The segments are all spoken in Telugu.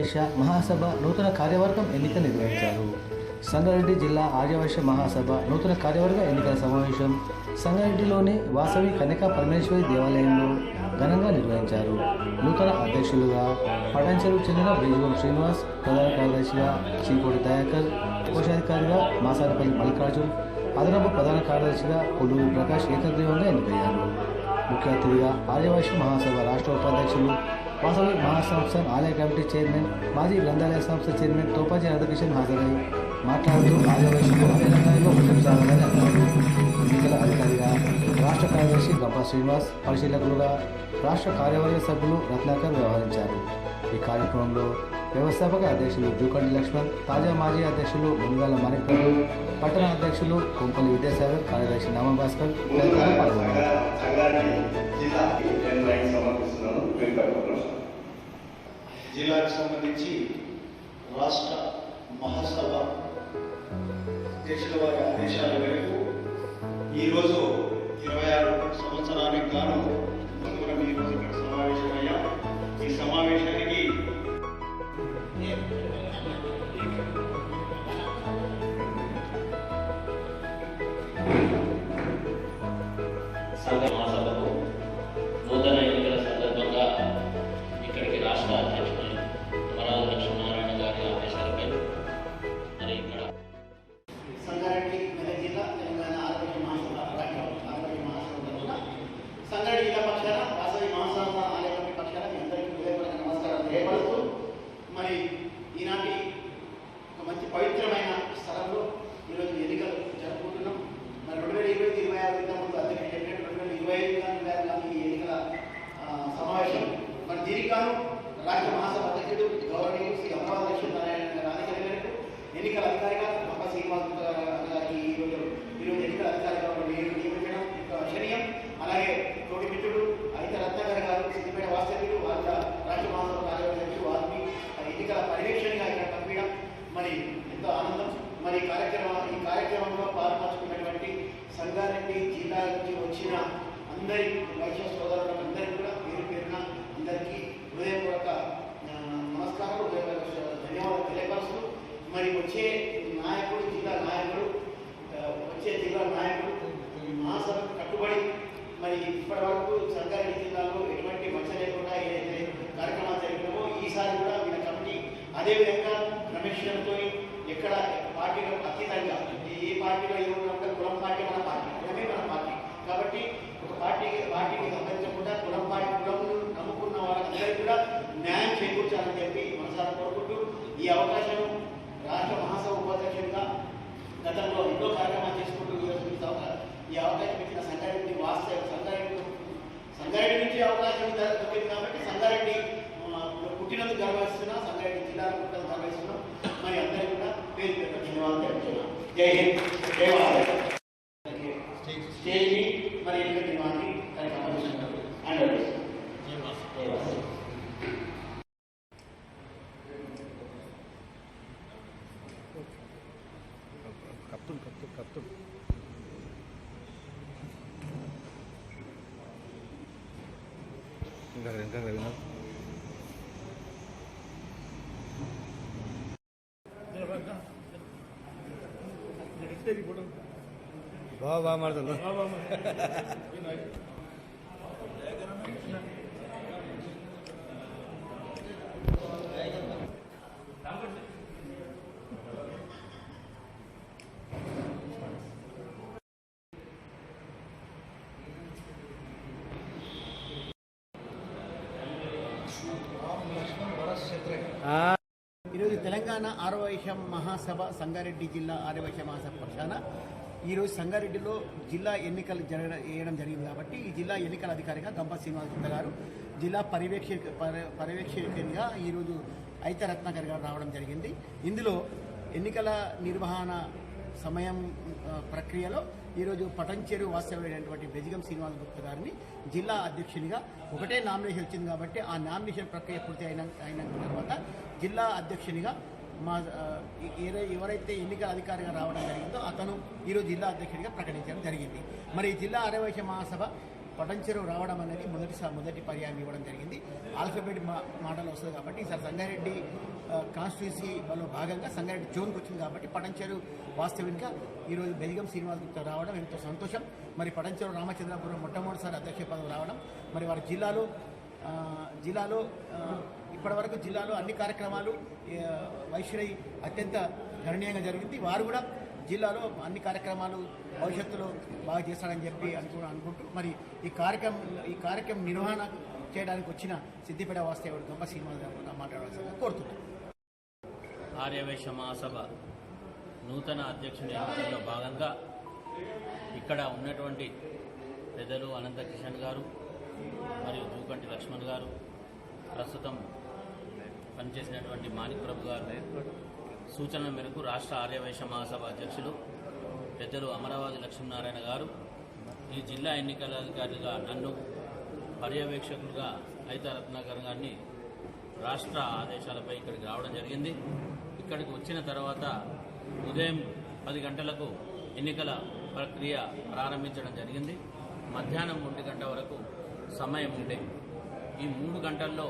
ఆర్యవైశ్య మహాసభ నూతన కార్యవర్గం ఎన్నిక నిర్వహించారు. సంగారెడ్డి జిల్లా ఆర్యవైశ్య మహాసభ నూతన కార్యవర్గ ఎన్నికల సమావేశం సంగారెడ్డిలోని వాసవి కన్యకా పరమేశ్వరి దేవాలయంలో ఘనంగా నిర్వహించారు. నూతన అధ్యక్షులుగా పటాన్చెరుకు చెందిన బేజుగం శ్రీనివాస్, ప్రధాన కార్యదర్శిగా చీకోటి దయాకర్, కోశాధికారిగా మాసారపల్లి మల్లికార్జున్, అదనపు ప్రధాన కార్యదర్శిగా కొల్లూరి ప్రకాష్ ఏకగ్రీవంగా ఎన్నికయ్యారు. ముఖ్య అతిథిగా ఆర్యవైశ్య మహాసభ రాష్ట్ర ఉపాధ్యక్షులు, వాసవి మహాసంస్థ ఆలయ కమిటీ చైర్మన్, మాజీ గ్రంథాలయ సంస్థ చైర్మన్ తోపాజీ రాధాకృష్ణన్ హాజరై మాట్లాడుతూ ఆర్యవైశ్యులు అన్ని రంగాల్లో ముందుకు సాగాలని అన్నారు. ఎన్నికల అధికారిగా రాష్ట్ర కార్యదర్శి గంపా శ్రీనివాస్, పరిశీలకులుగా రాష్ట్ర కార్యవర్గ సభ్యులు రత్నాకర్ వ్యవహరించారు. ఈ కార్యక్రమంలో వ్యవస్థాపక అధ్యక్షులు జూకండి లక్ష్మణ్, తాజా మాజీ అధ్యక్షులు మునుగాల మాణిక్రావు, పట్టణ అధ్యక్షులు కొంపల్లి విద్యాసాగర్, కార్యదర్శి నామ భాస్కర్ తదితరులు పాల్గొన్నారు. జిల్లాకు సంబంధించి రాష్ట్ర మహాసభ అధ్యక్షుల వారి ఆదేశాల మేరకు ఈరోజు 26 సంవత్సరానికి గాను మనం ఈరోజు ఇక్కడ సమావేశమయ్యాం. ఈ సమావేశానికి మహాసభకు నూతన ఎన్నికల సందర్భంగా ఇక్కడికి రాష్ట్ర అధ్యక్షులు వరాల లక్ష్మీనారాయణ గారి ఆదేశాలపై మరి ఇక్కడ సంగారెడ్డి మెదక్ జిల్లా తెలంగాణ ఆర్యవైశ్య మహాసభ ఆర్యవైశ్య మహాసభ తరఫున సంగారెడ్డి జిల్లా పక్షాన వాసవి మహాసభ ఆలయ కమిటీ పక్షాన మీ అందరికీ హృదయపూర్వక నమస్కారం తెలియపరుస్తూ మరి ఈనాటి ఒక మంచి పవిత్రమైన స్థలంలో ఈరోజు ఎన్నికలు జరుపుకుంటున్నాం. మరి 2020-26 ముందు అధ్యక్షుడు చెప్పినట్టు 2025 ఈ ఎన్నికల సమావేశం. మరి దీనికి గాను రాష్ట్ర మహాసభ అధ్యక్షుడు గౌరవనీయులు శ్రీ అమరావతి లక్ష్మీనారాయణ గారి ఆదేశాల మేరకు ఎన్నికల అధికారిగా గంపా శ్రీనివాస్ గారికి ఈరోజు ఎన్నికల అధికారిగా నియమించడం శనీయం. అలాగే తోటి మిత్రుడు అయితే రత్నాకర్ గారు సిద్దిపేట వాస్తవ్యులు వారి రాష్ట్ర మహాసభ కార్యదర్శి వారిని ఎన్నికల పర్యవేక్షణగా ఇక్కడ పంపించడం మరి ఎంతో ఆనందం. మరి ఈ కార్యక్రమంలో పాల్పంచుకున్నటువంటి సంగారెడ్డి జిల్లా నుంచి వచ్చిన అందరి వైశ్య సోదరులకు అందరికీ కూడా పేరు పేరున అందరికీ హృదయపూర్వక నమస్కారాలు, ధన్యవాదాలు తెలియపరుస్తూ మరి వచ్చే జిల్లా నాయకుడు మహాసభకు కట్టుబడి మరి ఇప్పటి వరకు సంగారెడ్డి జిల్లాలో ఎటువంటి మచ్చ లేకుండా ఏదైతే కార్యక్రమాలు జరిగినామో ఈసారి కూడా వీళ్ళ కమిటీ అదేవిధంగా క్రమశిక్షణతో ఎక్కడ పార్టీలో అతీతంగా ఏ పార్టీలో ఏమన్నా కులం పార్టీ మన పార్టీ, కులమే మన పార్టీ కాబట్టి ఒక పార్టీకి సంబంధించకుండా కులం నమ్ముకున్న వాళ్ళందరికీ కూడా న్యాయం చేకూర్చాలని చెప్పి మనసారా కోరుకుంటూ ఈ అవకాశం రాష్ట్ర మహాసభ ఉపాధ్యక్షుడిగా గతంలో ఎన్నో కార్యక్రమాలు చేసుకుంటూ ఈ అవకాశం ఇచ్చిన సంగారెడ్డి సంగారెడ్డి నుంచి అవకాశం దొరికింది కాబట్టి సంగారెడ్డి పుట్టినందుకు గర్వహిస్తున్నా, సంగారెడ్డి జిల్లాలో పుట్టినందుకు గర్వహిస్తున్నాం. మరి అందరికీ కూడా పేరు పేరు ధన్యవాదాలు తెలుపుతున్నాం. జై హింద్, జై భారత్. స్టేజ్ని మరి ఎన్నికల నిర్మాణాన్ని కప్తులు ఇంకా బాగా మాట్లాడు. ఈరోజు తెలంగాణ ఆర్యవైశ్య మహాసభ సంగారెడ్డి జిల్లా ఆర్యవైశ్య మహాసభ పక్షాన ఈరోజు సంగారెడ్డిలో జిల్లా ఎన్నికలు వేయడం జరిగింది కాబట్టి ఈ జిల్లా ఎన్నికల అధికారిగా గంపా శ్రీనివాస్ గారు, జిల్లా పర్యవేక్షకునిగా ఈరోజు అయితే రత్నాకర్ గారు రావడం జరిగింది. ఇందులో ఎన్నికల నిర్వహణ సమయం ప్రక్రియలో ఈరోజు పటంచెరు వాస్తవ్యుడైనటువంటి బేజుగం శ్రీనివాస్ గుప్తా గారిని జిల్లా అధ్యక్షునిగా ఒకటే నామినేషన్ వచ్చింది కాబట్టి ఆ నామినేషన్ ప్రక్రియ పూర్తి అయిన తర్వాత జిల్లా అధ్యక్షునిగా ఎవరైతే ఎన్నికల అధికారిగా రావడం జరిగిందో అతను ఈరోజు జిల్లా అధ్యక్షుడిగా ప్రకటించడం జరిగింది. మరి జిల్లా ఆర్యవైశ్య మహాసభ పటంచెరు రావడం అనేది మొదటి పర్యాయం ఇవ్వడం జరిగింది. ఆల్ఫాబెట్ మాటలు వస్తుంది కాబట్టి ఈసారి సంగారెడ్డి కాన్స్టిట్యూన్సీలో భాగంగా సంగారెడ్డి జోన్కి వచ్చింది కాబట్టి పటంచెరు వాస్తవికంగా ఈరోజు బెల్గం శ్రీనివాస్ గుప్తా రావడం ఎంతో సంతోషం. మరి పటంచెరు రామచంద్రపురం మొట్టమొదటిసారి అధ్యక్ష పదవి రావడం, మరి వారి జిల్లాలో ఇప్పటివరకు జిల్లాలో అన్ని కార్యక్రమాలు వైశ్వరై అత్యంత గణనీయంగా జరిగింది. వారు కూడా జిల్లాలో అన్ని కార్యక్రమాలు భవిష్యత్తులో బాగా చేస్తారని చెప్పి అనుకుంటూ మరి ఈ కార్యక్రమం నిర్వహణ చేయడానికి వచ్చిన సిద్దిపేట వాస్తవుడు గంప శ్రీనివాస్ గారు మాట్లాడాల్సిందిగా కోరుతున్నాను. ఆర్యవైశ్య మహాసభ నూతన అధ్యక్షుని ఎన్నికల్లో భాగంగా ఇక్కడ ఉన్నటువంటి పెద్దలు అనంత కిషన్ గారు మరియు జూకంటి లక్ష్మణ్ గారు, ప్రస్తుతం పనిచేసినటువంటి మాణిక్ ప్రభు గారు సూచనల మేరకు రాష్ట్ర ఆర్యవైశ్య మహాసభ అధ్యక్షులు పెద్దలు అమరావతి లక్ష్మీనారాయణ గారు ఈ జిల్లా ఎన్నికల అధికారిగా నన్ను పర్యవేక్షకులుగా అయితా రత్నాకర్ గారిని రాష్ట్ర ఆదేశాలపై ఇక్కడికి రావడం జరిగింది. ఇక్కడికి వచ్చిన తర్వాత ఉదయం 10 గంటలకు ఎన్నికల ప్రక్రియ ప్రారంభించడం జరిగింది. మధ్యాహ్నం 1 గంట వరకు సమయం ఉండే ఈ 3 గంటల్లో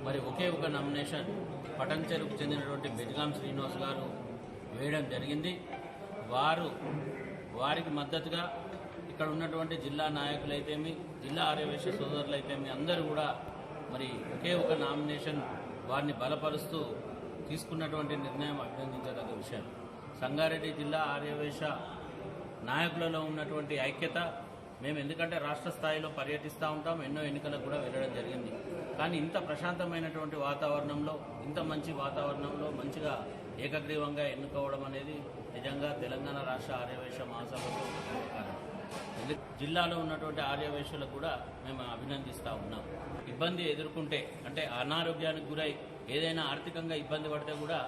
మరి ఒకే ఒక నామినేషన్ పటంచెరుకు చెందినటువంటి బెల్గాం శ్రీనివాస్ గారు వేయడం జరిగింది. వారికి మద్దతుగా ఇక్కడ ఉన్నటువంటి జిల్లా నాయకులైతేమి, జిల్లా ఆర్యవైశ్య సోదరులైతేమి అందరూ కూడా మరి ఒకే ఒక నామినేషన్ వారిని బలపరుస్తూ తీసుకున్నటువంటి నిర్ణయం అభినందించదగ్గ విషయం. సంగారెడ్డి జిల్లా ఆర్యవైశ్య నాయకులలో ఉన్నటువంటి ఐక్యత, మేము ఎందుకంటే రాష్ట్ర స్థాయిలో పర్యటిస్తూ ఉంటాం, ఎన్నో ఎన్నికలకు కూడా వెళ్ళడం జరిగింది. కానీ ఇంత ప్రశాంతమైనటువంటి వాతావరణంలో, ఇంత మంచి వాతావరణంలో మంచిగా ఏకగ్రీవంగా ఎన్నుకోవడం అనేది నిజంగా తెలంగాణ రాష్ట్ర ఆర్యవైశ్య మహాసభకు కారణం. జిల్లాలో ఉన్నటువంటి ఆర్యవైశ్యులకు కూడా మేము అభినందిస్తూ ఉన్నాం. ఇబ్బంది ఎదుర్కొంటే అంటే అనారోగ్యానికి గురై ఏదైనా ఆర్థికంగా ఇబ్బంది పడితే కూడా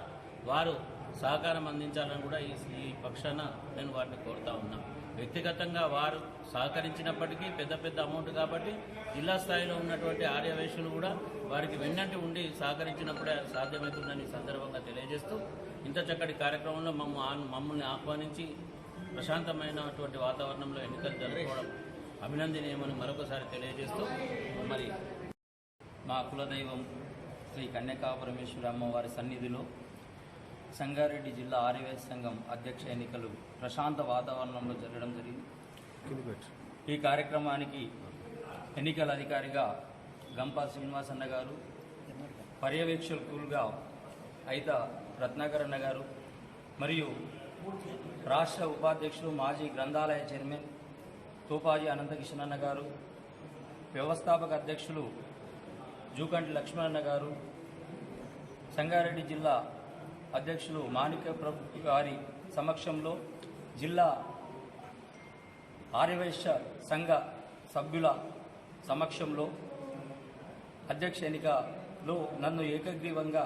వారు సహకారం అందించాలని కూడా ఈ పక్షాన నేను వారిని కోరుతా ఉన్నాం. వ్యక్తిగతంగా వారు సహకరించినప్పటికీ పెద్ద అమౌంట్ కాబట్టి జిల్లా స్థాయిలో ఉన్నటువంటి ఆర్యవైశ్యులు కూడా వారికి వెన్నంటి ఉండి సహకరించినప్పుడే సాధ్యమవుతుందని సందర్భంగా తెలియజేస్తూ ఇంత చక్కటి కార్యక్రమంలో మమ్మల్ని ఆహ్వానించి ప్రశాంతమైనటువంటి వాతావరణంలో ఎన్నికలు జరుపుకోవడం అభినందనీయమని మరొకసారి తెలియజేస్తూ మరి మా కులదైవం శ్రీ కన్యకా పరమేశ్వరి అమ్మవారి సన్నిధిలో సంగారెడ్డి జిల్లా ఆర్యవైశ్య సంఘం అధ్యక్ష ఎన్నికలు ప్రశాంత వాతావరణంలో జరగడం జరిగింది. ఈ కార్యక్రమానికి ఎన్నికల అధికారిగా గంపా శ్రీనివాసన్న గారు, పర్యవేక్షకులుగా అయితా రత్నాకర్ అన్న గారు మరియు రాష్ట్ర ఉపాధ్యక్షులు మాజీ గ్రంథాలయ చైర్మన్ తోపాజీ అనంతకిషనన్న గారు, వ్యవస్థాపక అధ్యక్షులు జూకంటి లక్ష్మణన్న గారు, సంగారెడ్డి జిల్లా అధ్యక్షులు మాణిక్య ప్రభు గారి సమక్షంలో జిల్లా ఆర్యవైశ్య సంఘ సభ్యుల సమక్షంలో అధ్యక్ష ఎన్నికలో నన్ను ఏకగ్రీవంగా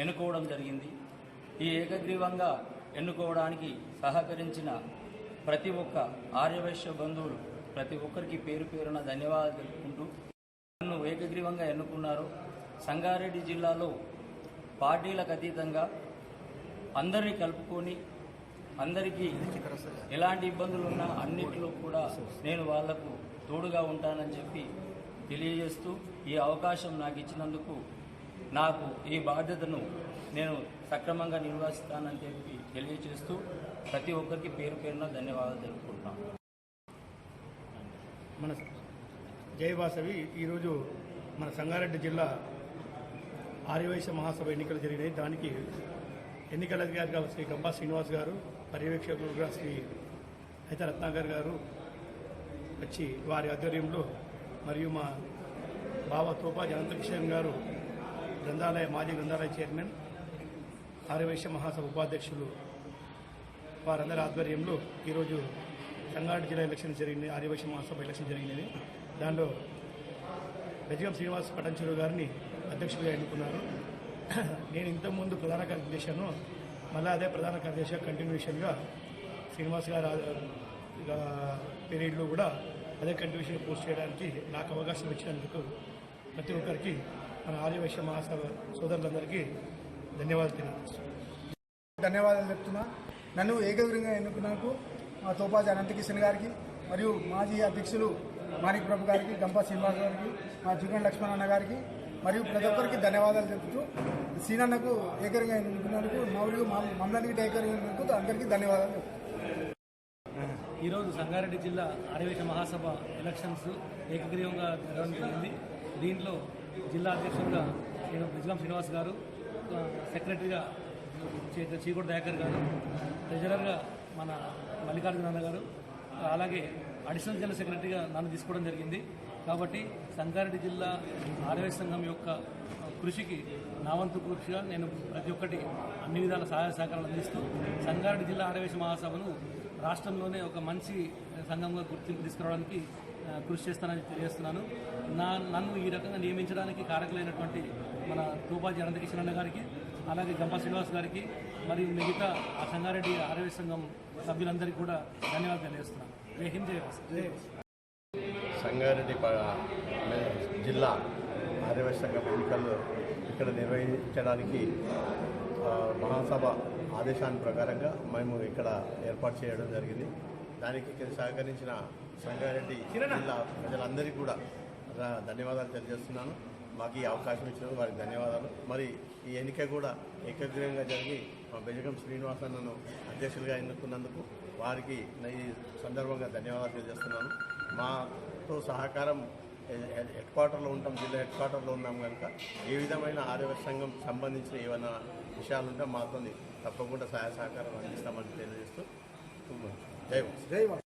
ఎన్నుకోవడం జరిగింది. ఈ ఏకగ్రీవంగా ఎన్నుకోవడానికి సహకరించిన ప్రతి ఒక్క ఆర్యవైశ్య బంధువులు ప్రతి ఒక్కరికి పేరు పేరున ధన్యవాదాలు తెలుపుకుంటూ నన్ను ఏకగ్రీవంగా ఎన్నుకున్నారు. సంగారెడ్డి జిల్లాలో పార్టీలకు అతీతంగా అందరినీ కలుపుకొని అందరికీ ఎలాంటి ఇబ్బందులు ఉన్నా అన్నింటిలో కూడా నేను వాళ్లకు తోడుగా ఉంటానని చెప్పి తెలియజేస్తూ ఈ అవకాశం నాకు ఇచ్చినందుకు నాకు ఈ బాధ్యతను నేను సక్రమంగా నిర్వహిస్తానని చెప్పి తెలియజేస్తూ ప్రతి ఒక్కరికి పేరు పేరున ధన్యవాదాలు తెలుపుకుంటున్నాను. మన జై వాసవి ఈరోజు మన సంగారెడ్డి జిల్లా ఆర్యవైశ్య మహాసభ ఎన్నికలు జరిగినాయి. దానికి ఎన్నికల అధికారిగా శ్రీ గంపా శ్రీనివాస్ గారు, పర్యవేక్షకులుగా శ్రీ అయితా రత్నాకర్ గారు వచ్చి వారి ఆధ్వర్యంలో మరియు మా బావ తోపాజీ అనంతకిషన్ గారు మాజీ గ్రంథాలయ చైర్మన్, ఆర్యవైశ్య మహాసభ ఉపాధ్యక్షులు వారందరి ఆధ్వర్యంలో ఈరోజు సంగారెడ్డి జిల్లా ఎలక్షన్ జరిగింది. ఆర్యవైశ్య మహాసభ ఎలక్షన్ జరిగినది. దానిలో బెల్గం శ్రీనివాస్ పటంచెరు గారిని అధ్యక్షుడిగా ఎన్నుకున్నారు. నేను ఇంతకుముందు ప్రధాన కార్యదర్శిను, మళ్ళీ అదే ప్రధాన కార్యదర్శిగా కంటిన్యూషన్గా శ్రీనివాస్ గారు పీరియడ్లో కూడా అదే కంటిన్యూషన్ పోస్ట్ చేయడానికి నాకు అవకాశం ఇచ్చినందుకు ప్రతి ఒక్కరికి మన ఆర్యవైశ్య మహాసభ సోదరులందరికీ ధన్యవాదాలు చెప్తున్నా. నన్ను ఏకగ్రీవంగా ఎన్నుకున్నందుకు మా తోపాజీ అనంతకిషన్ గారికి మరియు మాజీ అధ్యక్షులు మాణిక్ ప్రభు గారికి, గంపా శ్రీనివాస్ గారికి, మా చికెన్ లక్ష్మణ్ అన్న గారికి మరియు ప్రతి ఒక్కరికి ధన్యవాదాలు చెబుతూ సీనన్నకు ఏకరంగా ఎన్నుకున్నందుకు మరియు మమ్మల్ని ఏకరంగా ఎన్నుకున్నందుకు అందరికీ ధన్యవాదాలు చెబుతున్నాను. ఈరోజు సంగారెడ్డి జిల్లా ఆర్యవైశ్య మహాసభ ఎలక్షన్స్ ఏకగ్రీవంగా జరగడం జరిగింది. దీంట్లో జిల్లా అధ్యక్షుడిగా బిజ్లం శ్రీనివాస్ గారు, సెక్రటరీగా చీకోట దయాకర్ గారు, ట్రెజరర్గా మన మల్లికార్జున గారు, అలాగే అడిషనల్ జనరల్ సెక్రటరీగా నన్ను తీసుకోవడం జరిగింది. కాబట్టి సంగారెడ్డి జిల్లా ఆర్యవైశ్య సంఘం యొక్క కృషికి నా వంతు కృషిగా నేను ప్రతి ఒక్కటి అన్ని విధాల సహాయ సహకారాలు అందిస్తూ సంగారెడ్డి జిల్లా ఆర్యవైశ్య మహాసభను రాష్ట్రంలోనే ఒక మంచి సంఘంగా గుర్తింపు తీసుకురావడానికి కృషి చేస్తానని తెలియజేస్తున్నాను. నన్ను ఈ రకంగా నియమించడానికి కారకులైనటువంటి మన తూపాజీ అనంతకిషన్ అన్న గారికి, అలాగే గంపా శ్రీనివాస్ గారికి మరియు మిగతా ఆ సంగారెడ్డి ఆర్యవైశ్య సంఘం సభ్యులందరికీ కూడా ధన్యవాదాలు తెలియజేస్తున్నాను. జై హింద్, జై వాసు. సంగారెడ్డి జిల్లా ఆర్యవైశ్య సంఘం ఎన్నికలు ఇక్కడ నిర్వహించడానికి మహాసభ ఆదేశాన్ని ప్రకారంగా మేము ఇక్కడ ఏర్పాటు చేయడం జరిగింది. దానికి సహకరించిన సంగారెడ్డి జిల్లా ప్రజలందరికీ కూడా ధన్యవాదాలు తెలియజేస్తున్నాను. మాకు ఈ అవకాశం ఇచ్చినందుకు వారికి ధన్యవాదాలు. మరి ఈ ఎన్నిక కూడా ఏకగ్రీవంగా జరిగి మా బెజగం శ్రీనివాసన్నను అధ్యక్షులుగా ఎన్నుకున్నందుకు వారికి ఈ సందర్భంగా ధన్యవాదాలు తెలియజేస్తున్నాను. మాతో సహకారం హెడ్ క్వార్టర్లో ఉంటాం, జిల్లా హెడ్ క్వార్టర్లో ఉన్నాం కనుక ఏ విధమైన ఆర్యవైశ్య సంఘం సంబంధించిన ఏమైనా విషయాలుంటే మాతో తప్పకుండా సహాయ సహకారం అందిస్తామని తెలియజేస్తూ జై వాసు.